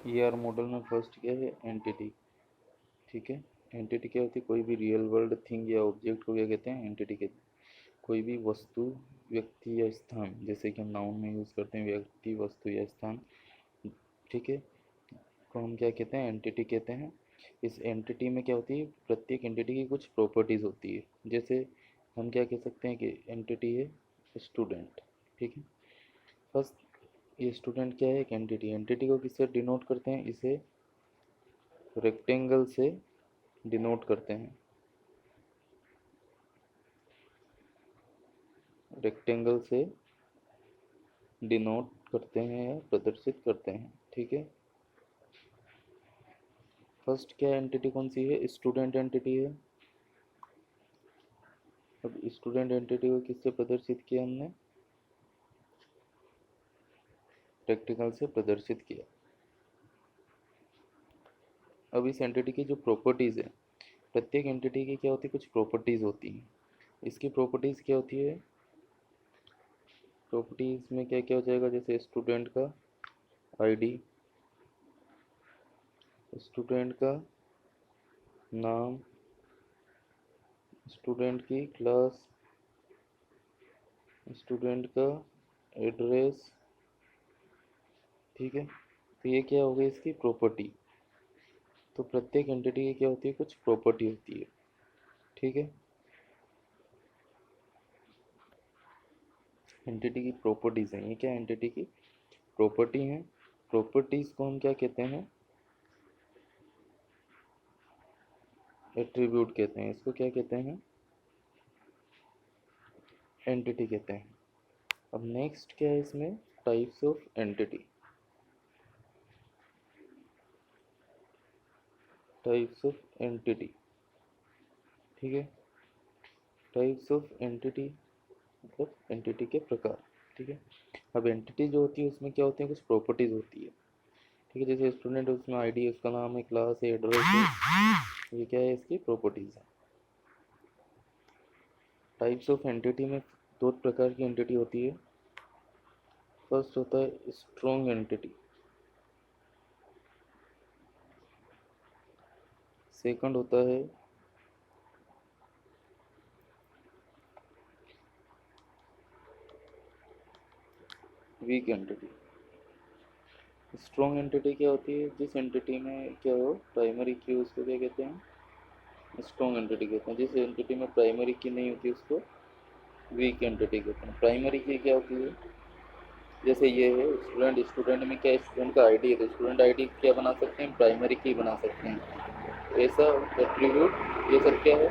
ER model में first क्या है, एंटिटी। ठीक है, एंटिटी क्या होती है, कोई भी रियल वर्ल्ड थिंग या ऑब्जेक्ट को क्या कहते हैं, एंटिटी कहते हैं। कोई भी वस्तु, व्यक्ति या स्थान, जैसे कि हम नाउन में यूज़ करते हैं व्यक्ति, वस्तु या स्थान, ठीक है, को हम क्या कहते हैं, एंटिटी कहते हैं। इस एंटिटी में क्या होती है, प्रत्येक एंटिटी की कुछ प्रॉपर्टीज़ होती है। जैसे हम क्या कह सकते हैं कि एंटिटी है स्टूडेंट। ठीक है, फर्स्ट ये स्टूडेंट क्या है, एक एंटिटी। एंटिटी को किससे डिनोट करते हैं, इसे रेक्टेंगल से डिनोट करते हैं, रेक्टेंगल से डिनोट करते हैं या प्रदर्शित करते हैं। ठीक है, फर्स्ट क्या एंटिटी कौन सी है, स्टूडेंट एंटिटी है। अब स्टूडेंट एंटिटी को किससे प्रदर्शित किया हमने, रेक्टेंगल से प्रदर्शित किया। अब इस एंटिटी की जो प्रॉपर्टीज़ है, प्रत्येक एंटिटी की क्या होती है, कुछ प्रॉपर्टीज़ होती हैं। इसकी प्रॉपर्टीज़ क्या होती है, प्रॉपर्टीज़ में क्या क्या हो जाएगा, जैसे स्टूडेंट का आईडी, स्टूडेंट का नाम, स्टूडेंट की क्लास, स्टूडेंट का एड्रेस। ठीक है, तो ये क्या हो गई इसकी प्रॉपर्टी। तो प्रत्येक एंटिटी की क्या होती है, कुछ प्रॉपर्टी होती है। ठीक है, एंटिटी की प्रॉपर्टीज़ हैं, ये क्या एंटिटी की प्रॉपर्टी हैं। प्रॉपर्टीज़ को हम क्या कहते हैं, एट्रीब्यूट कहते हैं। इसको क्या कहते हैं, एंटिटी कहते हैं। अब नेक्स्ट क्या है इसमें, types of entity. Types of entity, ठीक है, टाइप्स ऑफ एंटिटी मतलब एंटिटी के प्रकार। ठीक है, अब एंटिटी जो होती है उसमें क्या होते हैं, कुछ प्रॉपर्टीज होती है। ठीक है, जैसे स्टूडेंट है उसमें आईडी है, उसका नाम है, क्लास है, एड्रेस है, ये क्या है, इसकी प्रॉपर्टीज है। टाइप्स ऑफ एंटिटी में दो प्रकार की एंटिटी होती है। फर्स्ट होता है स्ट्रॉन्ग एंटिटी, सेकंड होता है वीक एंटिटी। स्ट्रॉन्ग एंटिटी क्या होती है, जिस एंटिटी में क्या हो, प्राइमरी की, उसको क्या कहते हैं, स्ट्रॉन्ग एंटिटी कहते हैं। जिस एंटिटी में प्राइमरी की नहीं होती उसको वीक एंटिटी कहते हैं। प्राइमरी की क्या होती है, जैसे ये है स्टूडेंट, स्टूडेंट में क्या है, स्टूडेंट का आईडी है, तो स्टूडेंट आईडी क्या बना सकते हैं, प्राइमरी की बना सकते हैं। ऐसा एट्रीब्यूट ये सब क्या है,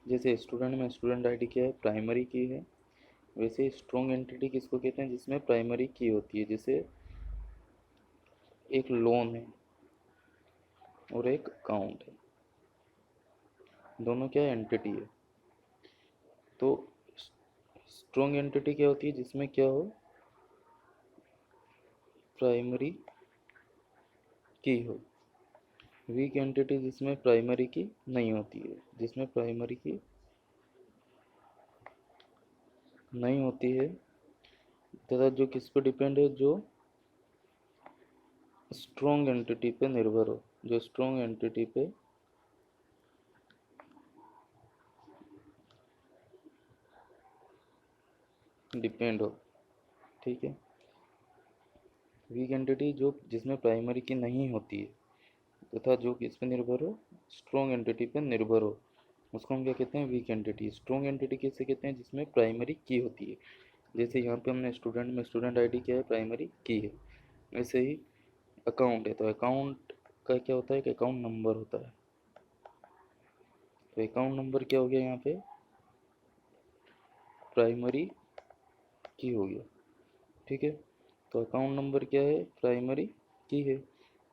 जैसे स्टूडेंट में स्टूडेंट आईडी क्या है, प्राइमरी की है, वैसे स्ट्रॉन्ग एंटिटी किसको कहते हैं, जिसमें प्राइमरी की होती है। जैसे एक लोन है और एक अकाउंट है, दोनों क्या है, एंटिटी है। तो स्ट्रॉन्ग एंटिटी क्या होती है, जिसमें क्या हो, प्राइमरी की हो। वीक एंटिटी जिसमें प्राइमरी की नहीं होती है, जिसमें प्राइमरी की नहीं होती है, तथा जो किस पे डिपेंड है, जो स्ट्रॉन्ग एंटिटी पे निर्भर हो, जो स्ट्रॉन्ग एंटिटी पे डिपेंड हो। ठीक है, वीक एंटिटी जो जिसमें प्राइमरी की नहीं होती है तथा जो किस पे निर्भर हो, स्ट्रॉन्ग एंटिटी पे निर्भर हो, उसको हम क्या कहते हैं, वीक एंटिटी। स्ट्रॉन्ग एंटिटी किसे कहते हैं, जिसमें प्राइमरी की होती है। जैसे यहाँ पे हमने स्टूडेंट में स्टूडेंट आईडी क्या है, प्राइमरी की है। वैसे ही अकाउंट है, तो अकाउंट का क्या होता है, एक अकाउंट नंबर होता है। तो अकाउंट नंबर क्या हो गया, यहाँ पे प्राइमरी की हो गया। ठीक है, तो अकाउंट नंबर क्या है, प्राइमरी की है,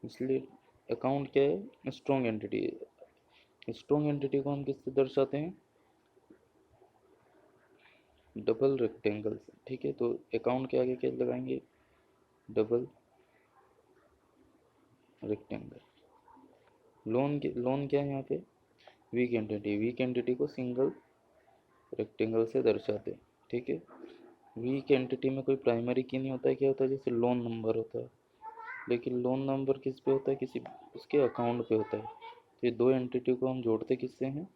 इसलिए अकाउंट क्या है, स्ट्रॉन्ग एंटिटी है। स्ट्रॉन्ग एंटिटी को हम किससे दर्शाते हैं, डबल रेक्टेंगल से। ठीक है, तो अकाउंट के आगे क्या लगाएंगे, डबल रेक्टेंगल। लोन क्या है यहाँ पे, वीक एंटिटी को सिंगल रेक्टेंगल से दर्शाते हैं। ठीक है, वीक एंटिटी में कोई प्राइमरी की नहीं होता है, क्या होता है, जैसे लोन नंबर होता है, लेकिन लोन नंबर किस पे होता है, किसी उसके अकाउंट पे होता है। तो ये दो एंटिटी को हम जोड़ते किससे हैं,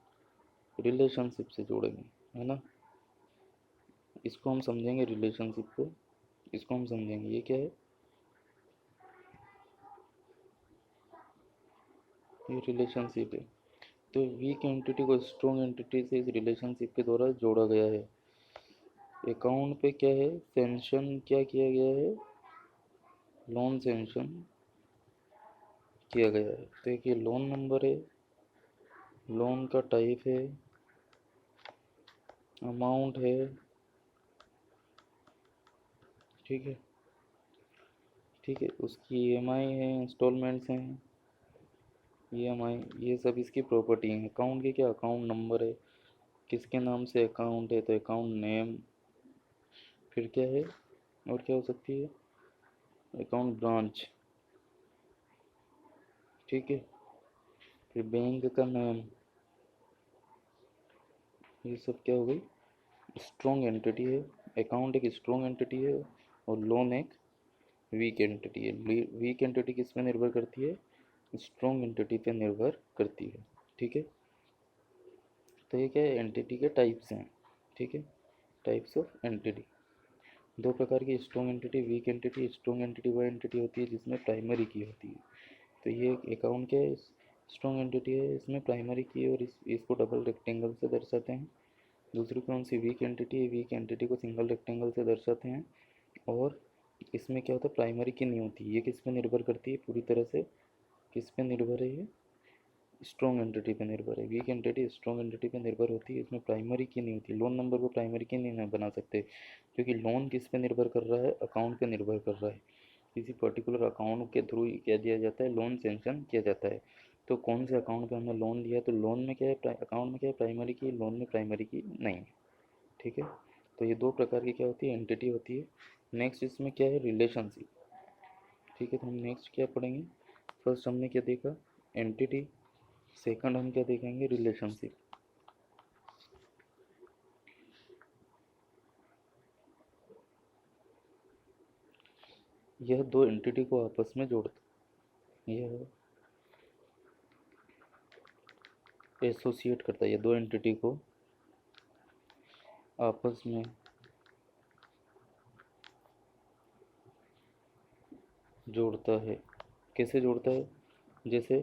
रिलेशनशिप से जोड़ेंगे, है ना। इसको हम समझेंगे रिलेशनशिप को, इसको हम समझेंगे, ये क्या है, ये रिलेशनशिप है। तो वीक एंटिटी को स्ट्रॉन्ग एंटिटी से इस रिलेशनशिप के द्वारा जोड़ा गया है। अकाउंट पे क्या है, सेंशन क्या किया गया है, लोन सेंशन किया गया है। तो एक ये लोन नंबर है, लोन का टाइप है, अमाउंट है, ठीक है, ठीक है, उसकी ईएमआई है, इंस्टॉलमेंट्स हैं, ईएमआई, ये सब इसकी प्रॉपर्टी है। अकाउंट के क्या, अकाउंट नंबर है, किसके नाम से अकाउंट है, तो अकाउंट नेम, फिर क्या है, और क्या हो सकती है, अकाउंट ब्रांच, ठीक है, फिर बैंक का नाम, ये सब क्या हो गई, स्ट्रॉन्ग एंटिटी है। अकाउंट एक स्ट्रॉन्ग एंटिटी है और लोन एक वीक एंटिटी है। वीक एंटिटी किस पे निर्भर करती है, स्ट्रॉन्ग एंटिटी पे निर्भर करती है, ठीक है। तो ये क्या है, एंटिटी के टाइप्स हैं, ठीक है, टाइप्स ऑफ एंटिटी। दो प्रकार की, strong entity, weak entity. Strong entity वह एंटिटी होती है जिसमें प्राइमरी की होती है। तो ये अकाउंट के स्ट्रॉन्ग एंटिटी है, इसमें प्राइमरी की, और इसको डबल रेक्टेंगल से दर्शाते हैं। दूसरी कौन सी, वीक एंटिटी है, वीक एंटिटी को सिंगल रेक्टेंगल से दर्शाते हैं। और इसमें क्या होता है, प्राइमरी की नहीं होती। ये किस पे निर्भर करती है, पूरी तरह से किस पे निर्भर है, ये स्ट्रॉन्ग एंटिटी पे निर्भर है। वीक एंटिटी स्ट्रॉन्ग एंटिटी पे निर्भर होती है, इसमें प्राइमरी की नहीं होती। लोन नंबर को प्राइमरी की नहीं बना सकते, क्योंकि लोन किस पे निर्भर कर रहा है, अकाउंट पे निर्भर कर रहा है। किसी पर्टिकुलर अकाउंट के थ्रू क्या दिया जाता है, लोन सेंक्शन किया जाता है। तो कौन से अकाउंट पे हमने लोन लिया, तो लोन में क्या है, अकाउंट में क्या है, प्राइमरी की, लोन में प्राइमरी की नहीं है, ठीक है। तो ये दो प्रकार की क्या होती है, एंटिटी होती है। नेक्स्ट इसमें क्या है, रिलेशनशिप, ठीक है। तो हम नेक्स्ट क्या पढ़ेंगे, फर्स्ट हमने क्या देखा, एंटिटी, सेकंड हम क्या देखेंगे, रिलेशनशिप। यह दो एंटिटी को आपस में जोड़ता, यह एसोसिएट करता है, ये दो एंटिटी को आपस में जोड़ता है। कैसे जोड़ता है, जैसे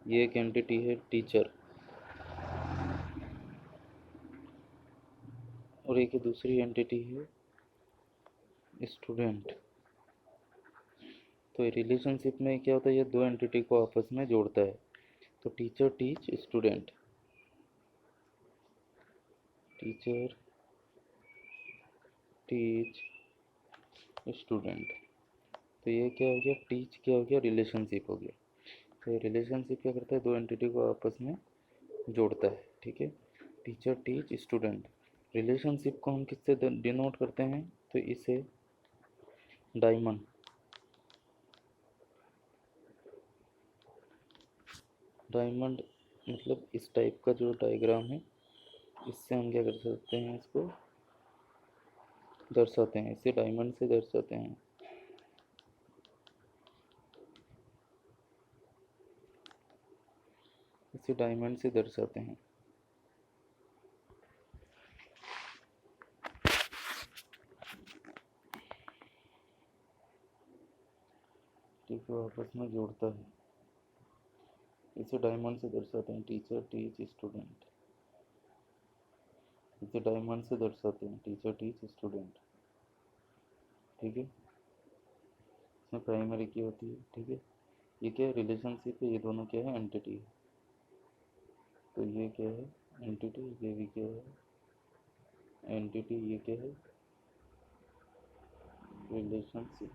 ये एक एंटिटी है टीचर, और एक दूसरी एंटिटी है स्टूडेंट। तो रिलेशनशिप में क्या होता है, ये दो एंटिटी को आपस में जोड़ता है। तो teacher teach student, teacher teach student. तो ये क्या हो गया, टीच क्या हो गया, रिलेशनशिप हो गया। तो रिलेशनशिप क्या करता है, दो एंटिटी को आपस में जोड़ता है, ठीक है। Teacher teach student. रिलेशनशिप को हम किससे डिनोट करते हैं, तो इसे डायमंड, डायमंड मतलब इस टाइप का जो डायग्राम है, इससे हम क्या कर सकते हैं, इसको दर्शाते हैं, इसे डायमंड से दर्शाते हैं। इसे डायमंड से दर्शाते हैं, ठीक है, आपस में जोड़ता है। इसे डायमंड से दर्शाते हैं, टीचर टीच स्टूडेंट। इसे डायमंड से दर्शाते हैं, टीचर टीच स्टूडेंट, ठीक है। इसमें प्राइमरी की होती है, ठीक है। ये क्या है, रिलेशनशिप है, ये दोनों क्या है, एंटिटी है। तो ये क्या है, एंटिटी, ये भी क्या है, एंटिटी, ये क्या है, रिलेशनशिप।